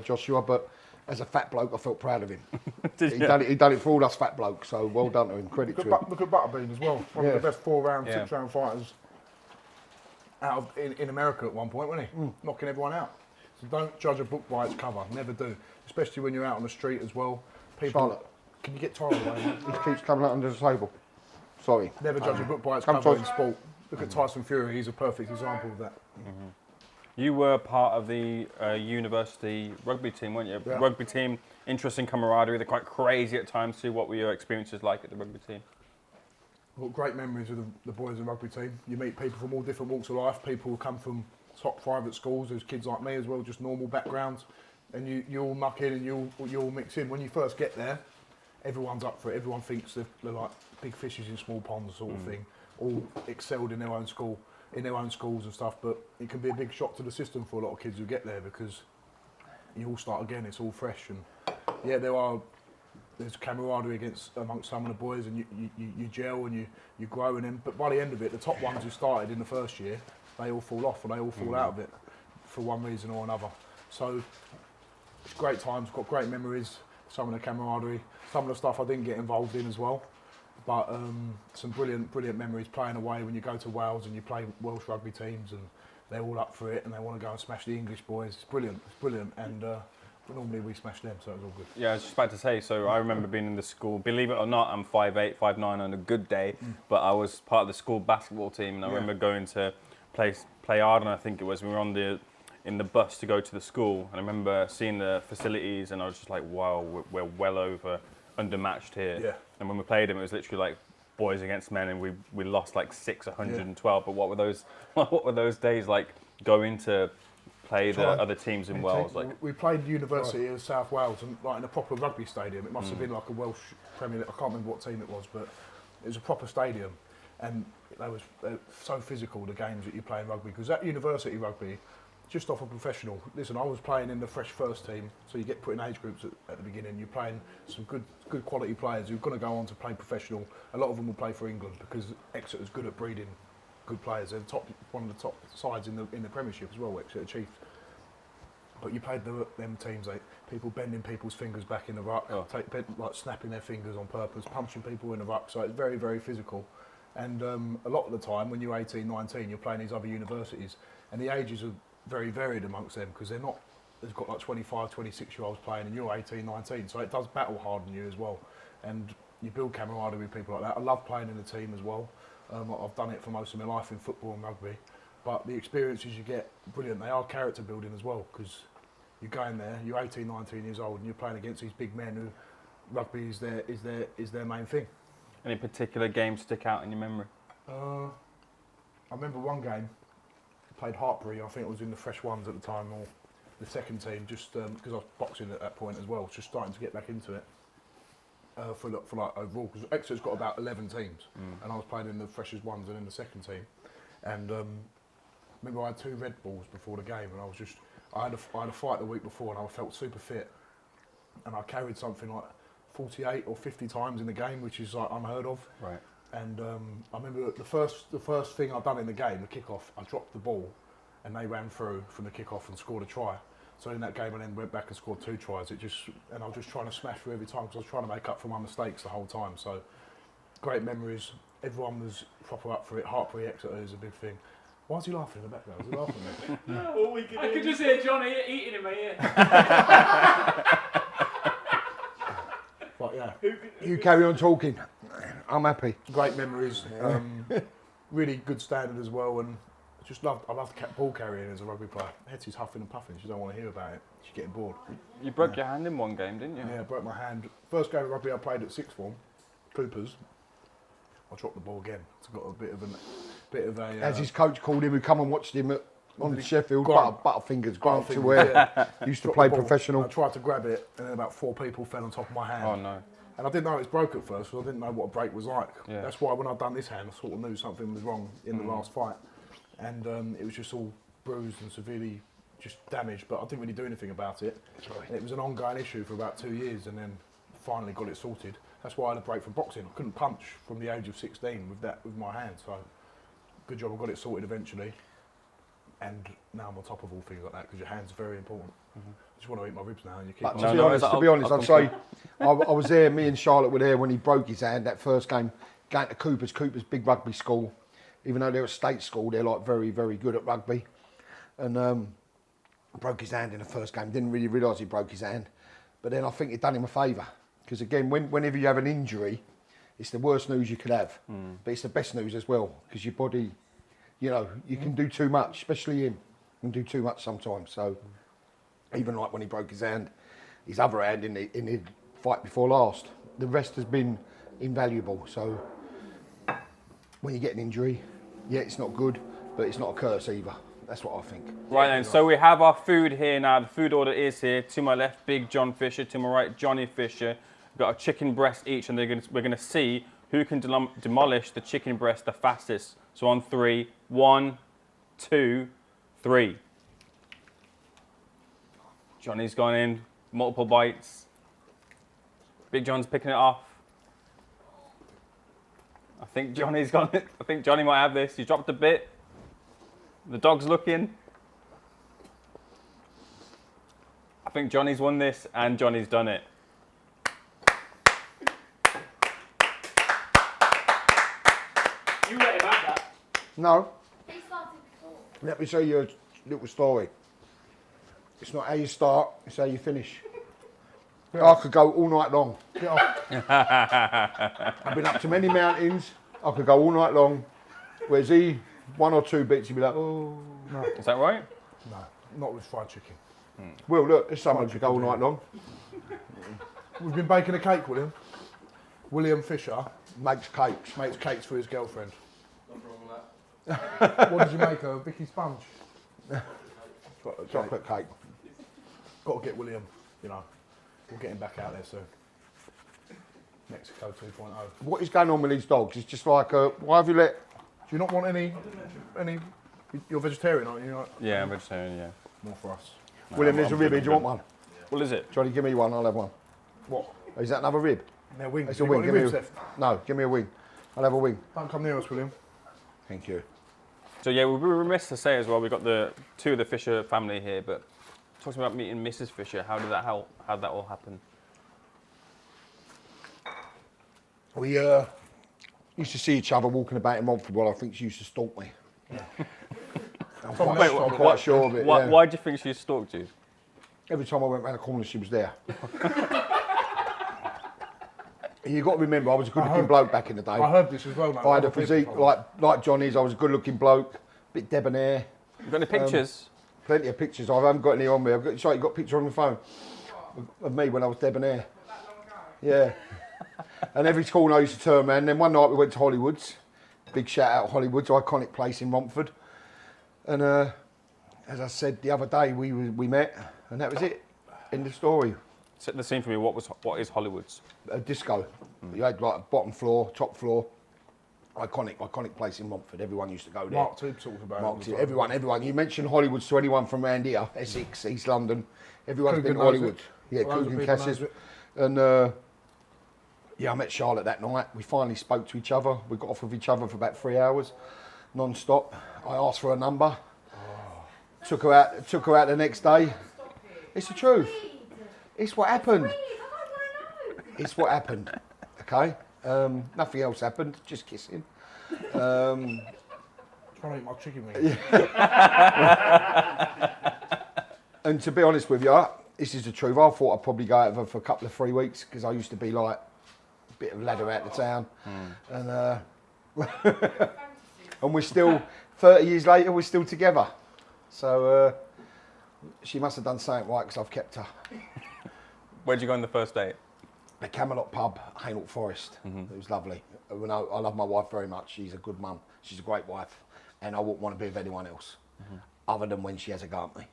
Speaker 2: Joshua, but as a fat bloke, I felt proud of him. He done it for all us fat blokes, so well done to him. Credit to him.
Speaker 3: Look at Butterbean as well. One of the best 4-round, 6-round fighters in America at one point, wasn't he? Knocking everyone out. So don't judge a book by its cover. Never do. Especially when you're out on the street as well. People,
Speaker 2: Charlotte.
Speaker 3: can you get Tyler away?
Speaker 2: He keeps coming up under the table. Sorry.
Speaker 3: Never judge a book by its
Speaker 2: Come
Speaker 3: cover
Speaker 2: to
Speaker 3: in
Speaker 2: us.
Speaker 3: sport. Look at Tyson Fury. He's a perfect example of that.
Speaker 1: You were part of the university rugby team, weren't you?
Speaker 3: Yeah.
Speaker 1: Rugby team, interesting camaraderie. They're quite crazy at times too. What were your experiences like at the rugby team?
Speaker 3: I've got great memories of the boys in the rugby team. You meet people from all different walks of life. People who come from top private schools. There's kids like me as well, just normal backgrounds. And you all muck in and you all mix in. When you first get there, everyone's up for it. Everyone thinks they're like big fishes in small ponds sort of thing. All excelled in their own school, in their own schools and stuff. But it can be a big shock to the system for a lot of kids who get there, because you all start again. It's all fresh. And yeah, there's camaraderie amongst some of the boys, and you gel and you grow in them. But by the end of it, the top ones who started in the first year, they all fall off, and they all fall out of it for one reason or another. So it's great times, got great memories, some of the camaraderie, some of the stuff I didn't get involved in as well. But some brilliant memories playing away when you go to Wales and you play Welsh rugby teams, and they're all up for it and they want to go and smash the English boys. It's brilliant, and normally we smash them, so it was all good.
Speaker 1: Yeah, I was just about to say, so I remember being in the school, believe it or not, I'm 5'8", 5'9" on a good day, but I was part of the school basketball team, and I remember going to play Arden, I think it was. We were in the bus to go to the school, and I remember seeing the facilities, and I was just like, wow, we're well over undermatched here.
Speaker 3: Yeah.
Speaker 1: And when we played them, it was literally like boys against men, and we lost like 112. But what were those days like going to play the other teams in Wales? Like,
Speaker 3: we played University of South Wales, and like in a proper rugby stadium. It must have been like a Welsh Premier League. I can't remember what team it was, but it was a proper stadium, and they were so physical, the games that you play in rugby, because that university rugby just off a professional. Listen, I was playing in the fresh first team, so you get put in age groups at the beginning. You're playing some good quality players who are going to go on to play professional. A lot of them will play for England, because Exeter's good at breeding good players. They're one of the top sides in the Premiership as well, Exeter Chiefs. But you played them teams, like people bending people's fingers back in the ruck, like snapping their fingers on purpose, punching people in the ruck. So it's very, very physical. And a lot of the time, when you're 18, 19, you're playing these other universities, and the ages are very varied amongst them because they're not. There's got like 25, 26-year-olds playing, and you're 18, 19, so it does battle harden you as well, and you build camaraderie with people like that. I love playing in the team as well. I've done it for most of my life in football and rugby, but the experiences you get, brilliant. They are character building as well because you're going there, you're 18, 19 years old, and you're playing against these big men who rugby is their main thing.
Speaker 1: Any particular games stick out in your memory?
Speaker 3: I remember one game, played Hartbury, I think it was in the Fresh Ones at the time, or the second team, just because I was boxing at that point as well, just starting to get back into it for like overall, because Exeter's got about 11 teams, and I was playing in the Freshers Ones and in the second team, and remember I had 2 Red Bulls before the game, and I had a fight the week before, and I felt super fit, and I carried something like 48 or 50 times in the game, which is like unheard of.
Speaker 1: Right.
Speaker 3: And I remember the first thing I'd done in the game, the kick-off, I dropped the ball and they ran through from the kick-off and scored a try. So in that game I then went back and scored 2 tries. And I was just trying to smash through every time because I was trying to make up for my mistakes the whole time. So great memories. Everyone was proper up for it. Hartbury, Exeter is a big thing. Why is he laughing in the background? Is he laughing at me?
Speaker 4: All we I could just hear Johnny eating in my ear.
Speaker 3: But yeah,
Speaker 2: You carry on talking. I'm happy.
Speaker 3: great memories. Really good standard as well, and I love ball carrying as a rugby player. Hetty's huffing and puffing. She don't want to hear about it. She's getting bored.
Speaker 1: You broke your hand in one game, didn't you?
Speaker 3: Yeah, I broke my hand. First game of rugby I played at sixth form, Coopers. I dropped the ball again. It's got a bit of a.
Speaker 2: As his coach called him, who come and watched him on Sheffield,
Speaker 3: Grant.
Speaker 2: Butterfingers, Grant to
Speaker 3: Butterfingers,
Speaker 2: where
Speaker 3: yeah.
Speaker 2: used to
Speaker 3: Dropped
Speaker 2: play
Speaker 3: the ball.
Speaker 2: professional.
Speaker 3: I tried to grab it, and then about 4 people fell on top of my hand.
Speaker 1: Oh no.
Speaker 3: And I didn't know it was broke at first, because I didn't know what a break was like.
Speaker 1: Yeah.
Speaker 3: That's why when I'd done this hand, I sort of knew something was wrong in the last fight. And it was just all bruised and severely just damaged, but I didn't really do anything about it. And it was an ongoing issue for about 2 years, and then finally got it sorted. That's why I had a break from boxing. I couldn't punch from the age of 16 with my hand, so good job I got it sorted eventually. And now I'm on top of all things like that, because your hand's very important. I just want to eat my ribs now, and you keep
Speaker 2: But
Speaker 3: on.
Speaker 2: to be honest, I'd say I was there. Me and Charlotte were there when he broke his hand that first game, going to Cooper's big rugby school. Even though they're a state school, they're like very, very good at rugby. And broke his hand in the first game. Didn't really realise he broke his hand, but then I think it done him a favour, because again, whenever you have an injury, it's the worst news you could have, but it's the best news as well, because your body, you know, you can do too much, especially him. You can do too much sometimes. So even like when he broke his hand, his other hand in the fight before last, the rest has been invaluable. So when you get an injury, yeah, it's not good, but it's not a curse either. That's what I think.
Speaker 1: Right then, so we have our food here now. The food order is here. To my left, Big John Fisher. To my right, Johnny Fisher. We've got a chicken breast each, and we're going to see who can demolish the chicken breast the fastest. So on 3, 1, 2, 3. Johnny's gone in, multiple bites. Big John's picking it off. I think Johnny's got it. I think Johnny might have this. He's dropped a bit. The dog's looking. I think Johnny's won this, and Johnny's done it.
Speaker 4: You let him have that.
Speaker 2: No,
Speaker 5: He started before.
Speaker 2: let me show you a little story. It's not how you start, it's how you finish. I could go all night long.
Speaker 3: Get off.
Speaker 2: I've been up to many mountains. I could go all night long. Whereas he, 1 or 2 bits, he'd be like, oh, no.
Speaker 1: Is that right?
Speaker 3: No, not with fried chicken.
Speaker 2: Well, look, there's someone could go all night long.
Speaker 3: We've been baking a cake with him. William Fisher
Speaker 2: Makes cakes.
Speaker 3: makes cakes for his girlfriend.
Speaker 4: Nothing wrong with that.
Speaker 3: What did you make her? Vicky Sponge?
Speaker 2: Chocolate cake.
Speaker 3: Got to get William, you know. We'll get him back out there soon. Mexico 2.0.
Speaker 2: What is going on with these dogs? It's just like, why have you let...
Speaker 3: Do you not want any? You're vegetarian, aren't you? Right?
Speaker 1: Yeah, I'm vegetarian, yeah.
Speaker 3: More for us.
Speaker 2: William, there's a rib here. Do you want one?
Speaker 1: What is it?
Speaker 2: Johnny, give me one. I'll have one.
Speaker 3: What?
Speaker 2: Is that another rib?
Speaker 3: Now wings.
Speaker 2: It's a
Speaker 3: You
Speaker 2: wing.
Speaker 3: got
Speaker 2: Give
Speaker 3: any
Speaker 2: me
Speaker 3: ribs
Speaker 2: a...
Speaker 3: left?
Speaker 2: No, give me a wing. I'll have a wing.
Speaker 3: Don't come near us, William.
Speaker 2: Thank you.
Speaker 1: So yeah, we'd be remiss to say as well, we've got the 2 of the Fisher family here, but talking about meeting Mrs. Fisher, how did that help? How did that all happen?
Speaker 2: We Used to see each other walking about in Romford. Well, I think she used to stalk me. I'm quite sure of it.
Speaker 1: Why do you think she stalked you?
Speaker 2: Every time I went round the corner, she was there. You got to remember, I was a good-looking bloke back in the day.
Speaker 3: I heard this as well. Mate.
Speaker 2: I had a physique like Johnny's. I was a good-looking bloke, bit debonair.
Speaker 1: You got any pictures?
Speaker 2: Plenty of pictures. I haven't got any on me. Sorry, you got a picture on your phone of me when I was debonair. Yeah. And every corner I used to turn around. Then one night we went to Hollywood's. Big shout out Hollywood's, iconic place in Romford. And as I said the other day, we met, and that was it. End of story.
Speaker 1: Set the scene for me. What is Hollywood's?
Speaker 2: A disco. You had like a bottom floor, top floor. Iconic place in Romford. Everyone used to go there.
Speaker 3: Mark Tube talks about
Speaker 2: Mark
Speaker 3: it.
Speaker 2: Tube, everyone. You mentioned Hollywood's to anyone from around here, Essex, East London. Everyone's
Speaker 3: Coogan
Speaker 2: been to Hollywood. Yeah,
Speaker 3: Loads of
Speaker 2: Coogan
Speaker 3: people
Speaker 2: Cassis.
Speaker 3: knows it.
Speaker 2: And yeah, I met Charlotte that night. We finally spoke to each other. We got off with each other for about 3 hours, non-stop. I asked for a number. Took her out the next day. It's the truth. It's what happened. It's what happened. Okay. Nothing else happened. Just kissing.
Speaker 3: Trying to eat my chicken wings.
Speaker 2: And to be honest with you, this is the truth. I thought I'd probably go out with her for a couple of 3 weeks because I used to be like a bit of a ladder out of town. And and we're still 30 years later. We're still together. So she must have done something right because I've kept her.
Speaker 1: Where'd you go on the first date?
Speaker 2: The Camelot pub, Hainault Forest. It was lovely. I love my wife very much. She's a good mum. She's a great wife, and I wouldn't want to be with anyone else, other than when she has a go at me.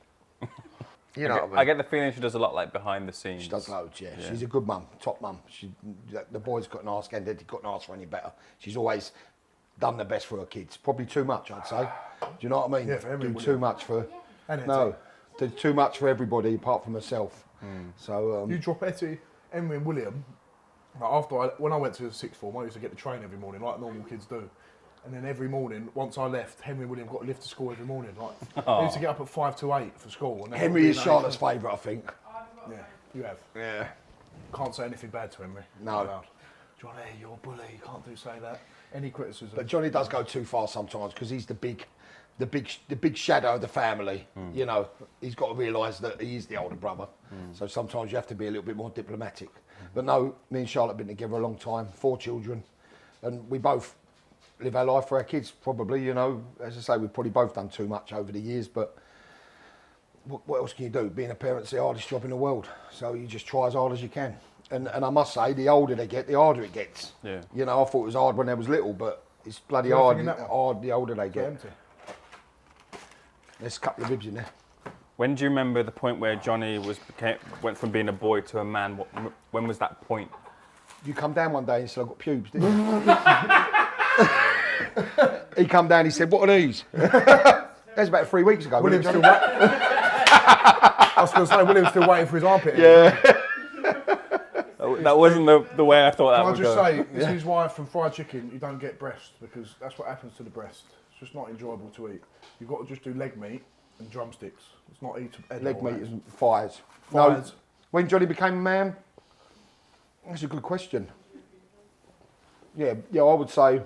Speaker 2: You know what I mean?
Speaker 1: I get the feeling she does a lot like behind the scenes.
Speaker 2: She does loads, yeah. She's a good mum, top mum. The boys couldn't ask, and they couldn't ask for any better. She's always done the best for her kids. Probably too much, I'd say. Do you know what I mean?
Speaker 3: Yeah, for everyone.
Speaker 2: Do too much for.
Speaker 3: And
Speaker 2: No, do too much for everybody apart from herself. So
Speaker 3: You drop Etty, Henry and William. Like when I went to the sixth form, I used to get the train every morning, like normal kids do. And then every morning, once I left, Henry and William got a lift to school every morning. Like they used to get up at 5 to 8 for school. And
Speaker 2: Henry is Charlotte's favourite, I think.
Speaker 3: Yeah, you have.
Speaker 2: Yeah.
Speaker 3: Can't say anything bad to Henry.
Speaker 2: No.
Speaker 3: Not allowed. Johnny, you're a bully. You can't say that. Any criticism?
Speaker 2: But Johnny does go too far sometimes because he's the big shadow of the family. You know, he's got to realise that he is the older brother. So sometimes you have to be a little bit more diplomatic. But no, me and Charlotte have been together a long time, 4 children, and we both live our life for our kids. Probably, you know, as I say, we've probably both done too much over the years. But what else can you do? Being a parent's the hardest job in the world. So you just try as hard as you can. And I must say, the older they get, the harder it gets.
Speaker 1: Yeah.
Speaker 2: You know, I thought it was hard when they was little, but it's bloody
Speaker 3: Anything
Speaker 2: hard
Speaker 3: in that one?
Speaker 2: the older they get.
Speaker 3: Empty.
Speaker 2: There's a couple of ribs in there.
Speaker 1: When do you remember the point where Johnny went from being a boy to a man? When was that point?
Speaker 2: You come down one day and said, I've got pubes, didn't you? He come down, he said, what are these? That's about 3 weeks ago.
Speaker 3: William's
Speaker 2: wasn't
Speaker 3: still
Speaker 2: it, Johnny?
Speaker 3: I was going to say, William's still waiting for his armpit.
Speaker 2: Yeah.
Speaker 1: That wasn't the way I thought that
Speaker 3: Can I
Speaker 1: would
Speaker 3: just
Speaker 1: go.
Speaker 3: say, this is why from fried chicken you don't get breast, because that's what happens to the breast. It's just not enjoyable to eat. You've got to just do leg meat and drumsticks. It's not eatable.
Speaker 2: Leg meat and thighs.
Speaker 3: Thighs.
Speaker 2: No, when Johnny became a man, that's a good question. Yeah, I would say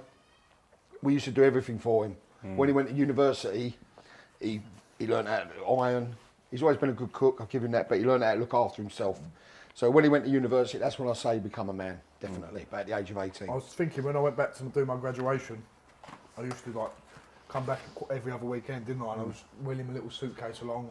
Speaker 2: we used to do everything for him. When he went to university, he learned how to iron. He's always been a good cook, I'll give him that, but he learned how to look after himself. So when he went to university, that's when I say become a man, definitely, about the age of 18.
Speaker 3: I was thinking when I went back to do my graduation, I used to like come back every other weekend, didn't I? And I was wheeling a little suitcase along,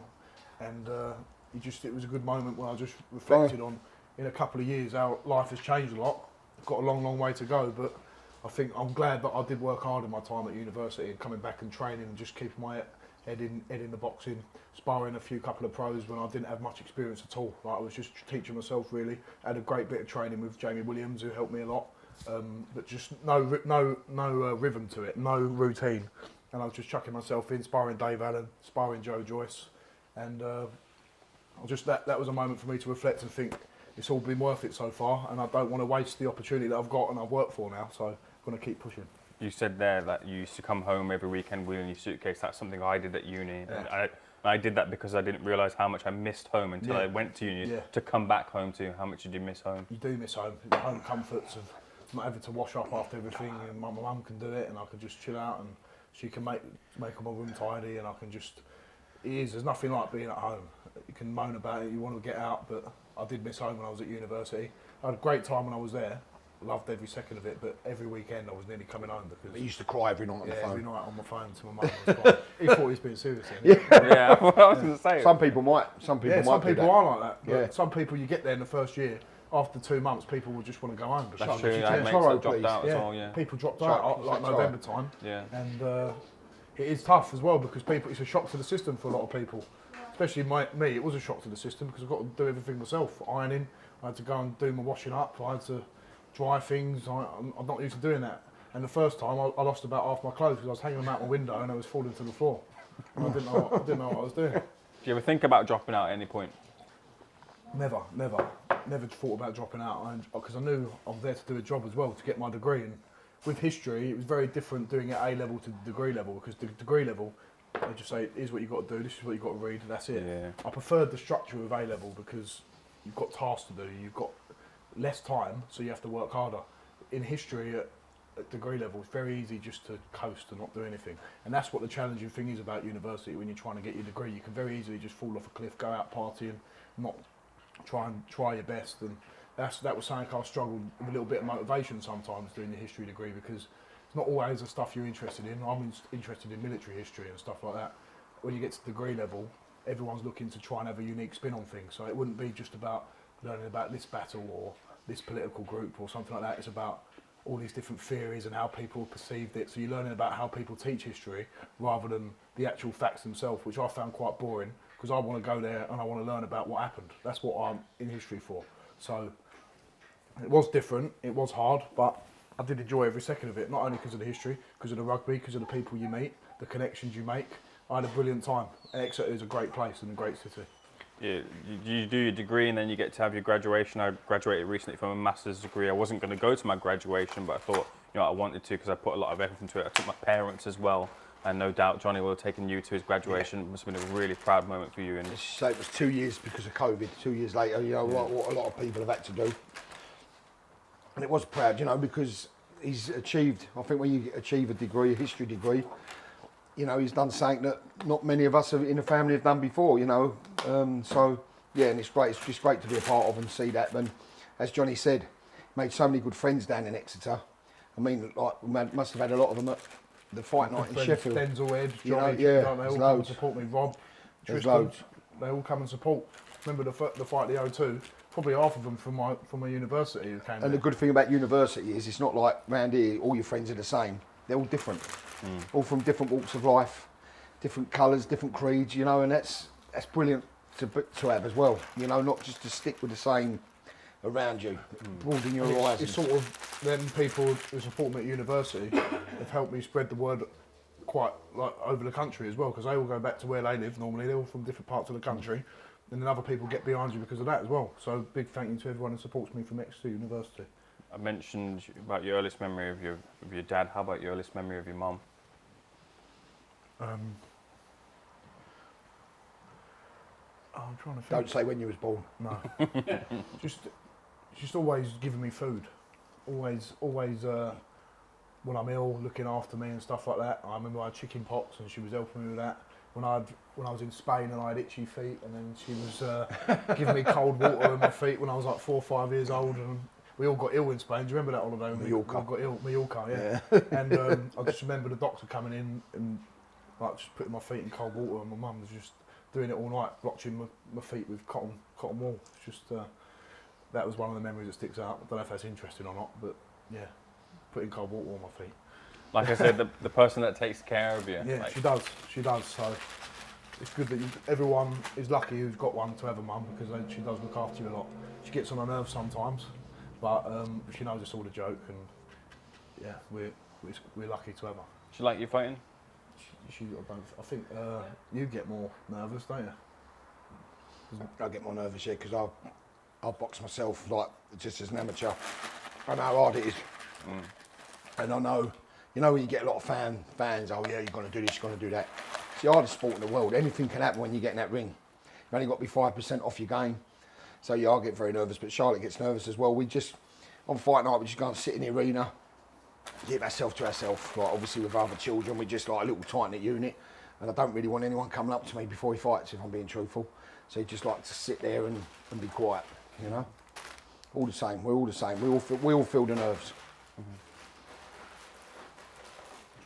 Speaker 3: and it was a good moment when I just reflected on, in a couple of years, how life has changed a lot. I've got a long, long way to go, but I think I'm glad that I did work hard in my time at university and coming back and training and just keeping my head in the boxing, sparring a couple of pros when I didn't have much experience at all. Like I was just teaching myself really. I had a great bit of training with Jamie Williams who helped me a lot, but just no rhythm to it, no routine. And I was just chucking myself in, sparring Dave Allen, sparring Joe Joyce, and that was a moment for me to reflect and think it's all been worth it so far, and I don't want to waste the opportunity that I've got and I've worked for now. So I'm going to keep pushing.
Speaker 1: You said there that you used to come home every weekend wheeling your suitcase. That's something I did at uni.
Speaker 3: Yeah.
Speaker 1: And I did that because I didn't realise how much I missed home until I went to uni to come back home to. How much did you miss home?
Speaker 3: You do miss home, the home comforts of not having to wash up after everything, and my mum can do it, and I can just chill out, and she can make all my room tidy, and I can just. There's nothing like being at home. You can moan about it, you want to get out, but I did miss home when I was at university. I had a great time when I was there. Loved every second of it, but every weekend I was nearly coming home because
Speaker 2: I used to cry every night on the phone.
Speaker 3: every night on my phone to my mum. Was quite, he thought he was being serious. Then.
Speaker 1: Yeah, I was going to say.
Speaker 2: Some people might. Some people might.
Speaker 3: Some
Speaker 2: do
Speaker 3: people
Speaker 2: that.
Speaker 3: are like that. But
Speaker 2: Yeah.
Speaker 3: some people, you get there in the first year. After 2 months, people will just want to go home. But
Speaker 1: That's
Speaker 3: shut
Speaker 1: true.
Speaker 3: the
Speaker 1: I had
Speaker 3: shit
Speaker 1: mates
Speaker 3: down.
Speaker 1: that dropped out as well. Yeah.
Speaker 3: People dropped
Speaker 2: Sorry,
Speaker 3: out like
Speaker 2: sorry.
Speaker 3: November time.
Speaker 1: Yeah.
Speaker 3: And it is tough as well because it's a shock to the system for a lot of people. Especially me, it was a shock to the system because I've got to do everything myself. Ironing, I had to go and do my washing up. I had to dry things. I'm not used to doing that. And the first time, I lost about half my clothes because I was hanging them out my window and they was falling to the floor. And I didn't know what I was doing.
Speaker 1: Do you ever think about dropping out at any point?
Speaker 3: Never thought about dropping out because I knew I was there to do a job as well, to get my degree. And with history, it was very different doing it A level to degree level because the degree level, they just say, here's what you've got to do, this is what you've got to read, that's it.
Speaker 1: Yeah.
Speaker 3: I preferred the structure of A level because you've got tasks to do, you've got less time, so you have to work harder. In history, at degree level, it's very easy just to coast and not do anything. And that's what the challenging thing is about university when you're trying to get your degree. You can very easily just fall off a cliff, go out partying, not try your best. And that was something I struggled with a little bit of motivation sometimes doing the history degree because it's not always the stuff you're interested in. I'm interested in military history and stuff like that. When you get to degree level, everyone's looking to try and have a unique spin on things. So it wouldn't be just about learning about this battle or this political group or something like that. It's about all these different theories and how people perceived it. So you're learning about how people teach history rather than the actual facts themselves, which I found quite boring because I want to go there and I want to learn about what happened. That's what I'm in history for. So it was different, it was hard, but I did enjoy every second of it, not only because of the history, because of the rugby, because of the people you meet, the connections you make. I had a brilliant time. And Exeter is a great place and a great city.
Speaker 1: Yeah, you do your degree and then you get to have your graduation. I graduated recently from a master's degree. I wasn't going to go to my graduation, but I thought, I wanted to because I put a lot of effort into it. I took my parents as well, and no doubt Johnny will have taken you to his graduation. It must have been a really proud moment for you. And
Speaker 2: So it was 2 years because of COVID. 2 years later, what a lot of people have had to do. And it was proud, because he's achieved, I think when you achieve a degree, a history degree, he's done something that not many of us in the family have done before, So, yeah, and it's great. It's just great to be a part of and see that. And as Johnny said, made so many good friends down in Exeter. I mean, we must have had a lot of them at the fight night in Sheffield.
Speaker 3: Denzel, Ed,
Speaker 2: You know,
Speaker 3: Johnny,
Speaker 2: yeah,
Speaker 3: they all
Speaker 2: there's
Speaker 3: come and
Speaker 2: loads.
Speaker 3: support me. Rob,
Speaker 2: There's
Speaker 3: Tristan,
Speaker 2: loads.
Speaker 3: they all come and support. Remember the fight at the O2? Probably half of them from my university who came
Speaker 2: And
Speaker 3: there.
Speaker 2: the good thing about university is it's not like round here, all your friends are the same. They're all different. All from different walks of life, different colours, different creeds, and that's brilliant to have as well. Not just to stick with the same around you, broaden your
Speaker 3: And it's
Speaker 2: horizons.
Speaker 3: sort of them people who support me at university have helped me spread the word quite over the country as well, because they all go back to where they live normally. They're all from different parts of the country, and then other people get behind you because of that as well. So big thank you to everyone who supports me from Exeter University.
Speaker 1: I mentioned about your earliest memory of your dad. How about your earliest memory of your mum?
Speaker 3: I'm trying to think.
Speaker 2: Don't say when you was born.
Speaker 3: No. just always giving me food. Always when I'm ill, looking after me and stuff like that. I remember I had chicken pox and she was helping me with that. When I was in Spain and I had itchy feet, and then she was giving me cold water in my feet when I was like 4 or 5 years old, and we all got ill in Spain. Do you remember that holiday? We all got ill. Mallorca, yeah. And I just remember the doctor coming in and just putting my feet in cold water, and my mum was just doing it all night, blotching my feet with cotton wool. It's just that was one of the memories that sticks out. I don't know if that's interesting or not, but yeah, putting cold water on my feet.
Speaker 1: Like I said, the person that takes care of you.
Speaker 3: Yeah, she does. So it's good that everyone is lucky who's got one to have a mum, because she does look after you a lot. She gets on her nerves sometimes, but she knows it's all a joke, and yeah, we're lucky to have her.
Speaker 1: She like you fighting?
Speaker 3: I think you get more nervous, don't you?
Speaker 2: I get more nervous here because I'll box myself just as an amateur. I know how hard it is, and I know, when you get a lot of fans. Oh yeah, you're going to do this, you're going to do that. It's the hardest sport in the world. Anything can happen when you get in that ring. You've only got to be 5% off your game, so yeah, I get very nervous. But Charlotte gets nervous as well. We on fight night, we just go and sit in the arena, keep ourselves to ourselves. Like obviously with other children, we're just like a little tight-knit unit, and I don't really want anyone coming up to me before he fights, if I'm being truthful. So you just like to sit there and be quiet, you know. All the same, we're all the same. We all feel the nerves.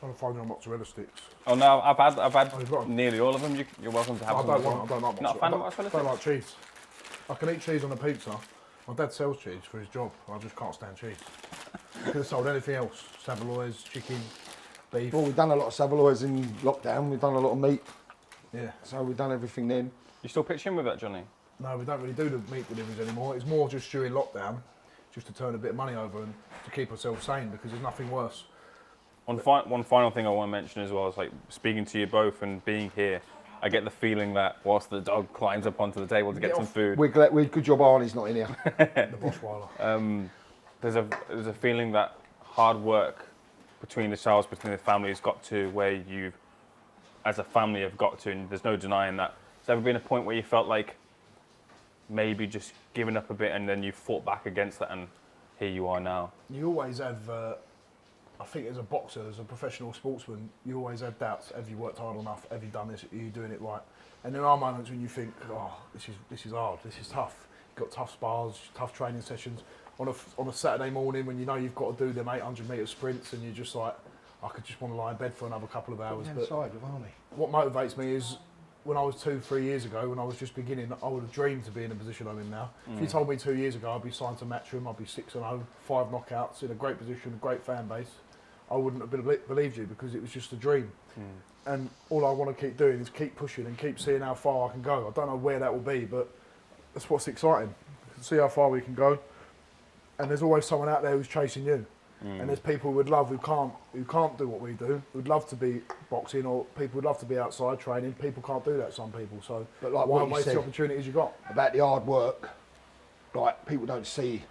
Speaker 3: Trying to find your mozzarella sticks.
Speaker 1: Oh no, I've had
Speaker 3: you've got 'em?
Speaker 1: nearly all of them. You're welcome to have
Speaker 3: I
Speaker 1: them.
Speaker 3: don't like
Speaker 1: Not a
Speaker 3: mozzarella.
Speaker 1: fan of mozzarella
Speaker 3: I don't like
Speaker 1: sticks?
Speaker 3: cheese. I can eat cheese on a pizza. My dad sells cheese for his job. I just can't stand cheese. Could have sold anything else. Saveloys, chicken, beef.
Speaker 2: Well, we've done a lot of Saveloys in lockdown. We've done a lot of meat.
Speaker 3: Yeah.
Speaker 2: So we've done everything then.
Speaker 1: You still pitching with that, Johnny?
Speaker 3: No, we don't really do the meat deliveries anymore. It's more just during lockdown, just to turn a bit of money over and to keep ourselves sane, because there's nothing worse.
Speaker 1: One final thing I want to mention as well is like speaking to you both and being here. I get the feeling that whilst the dog climbs up onto the table to get some food,
Speaker 2: We're good job Arnie's not in here.
Speaker 3: The Boshweiler.
Speaker 1: there's a feeling that hard work between yourselves, between the family, has got to where you, as a family, have got to, and there's no denying that. Has there ever been a point where you felt like maybe just giving up a bit, and then you fought back against that, and here you are now?
Speaker 3: You always have, I think as a boxer, as a professional sportsman, you always have doubts. Have you worked hard enough? Have you done this? Are you doing it right? And there are moments when you think, oh, this is hard, this is tough. You've got tough spars, tough training sessions. On a Saturday morning when you know you've got to do them 800 metre sprints and you're just like, I could just want to lie in bed for another couple of hours. But what motivates me is when I was 2-3 years ago, when I was just beginning, I would have dreamed to be in the position I'm in now. If you told me 2 years ago I'd be signed to Matchroom, I'd be 6-0, 5 knockouts, in a great position, a great fan base, I wouldn't have believed you, because it was just a dream. And all I want to keep doing is keep pushing and keep seeing how far I can go. I don't know where that will be, but that's what's exciting. See how far we can go. And there's always someone out there who's chasing you. And there's people who can't do what we do, who'd love to be boxing, or people would love to be outside training. People can't do that, some people. So
Speaker 2: But like
Speaker 3: why
Speaker 2: what you
Speaker 3: waste
Speaker 2: said
Speaker 3: the opportunities you got?
Speaker 2: about the hard work, like people don't see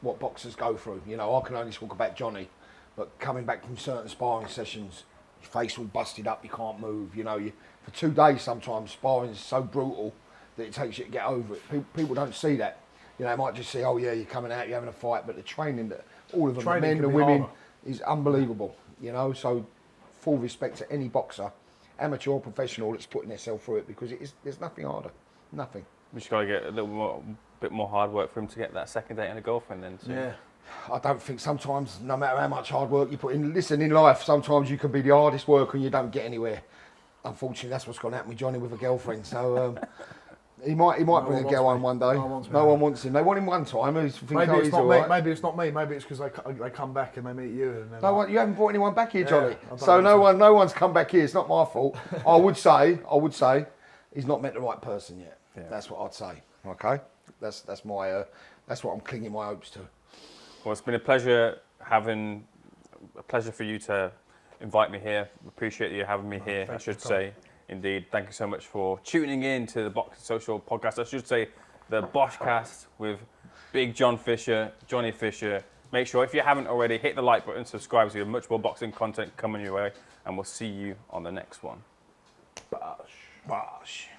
Speaker 2: what boxers go through. You know, I can only talk about Johnny, but coming back from certain sparring sessions, your face all busted up, you can't move. You know, for 2 days sometimes sparring is so brutal that it takes you to get over it. People don't see that. You know, they might just say, oh yeah, you're coming out, you're having a fight, but the training that all of them, the men, the women, is unbelievable. You know, so full respect to any boxer, amateur or professional, that's putting themselves through it, because there's nothing harder, nothing.
Speaker 1: We just got to get a bit more hard work for him to get that second date and a girlfriend then. So.
Speaker 3: Yeah.
Speaker 2: I don't think sometimes, no matter how much hard work you put in, listen, in life, sometimes you can be the hardest worker and you don't get anywhere. Unfortunately, that's what's going to happen with Johnny with a girlfriend. So he might bring a girl home one day. No one wants him. They want him one time. Maybe it's not
Speaker 3: me. Maybe it's because they come back and they meet you. And
Speaker 2: no one, you haven't brought anyone back here, Johnny. So no one's come back here. It's not my fault. I would say he's not met the right person yet. Yeah. That's what I'd say. Okay, that's what I'm clinging my hopes to.
Speaker 1: Well, it's been a pleasure for you to invite me here. Appreciate you having me here, I should say. Indeed. Thank you so much for tuning in to the Boxing Social podcast. I should say the BOSH-Cast with Big John Fisher, Johnny Fisher. Make sure, if you haven't already, hit the like button, subscribe, so you have much more boxing content coming your way, and we'll see you on the next one.
Speaker 2: Bosh.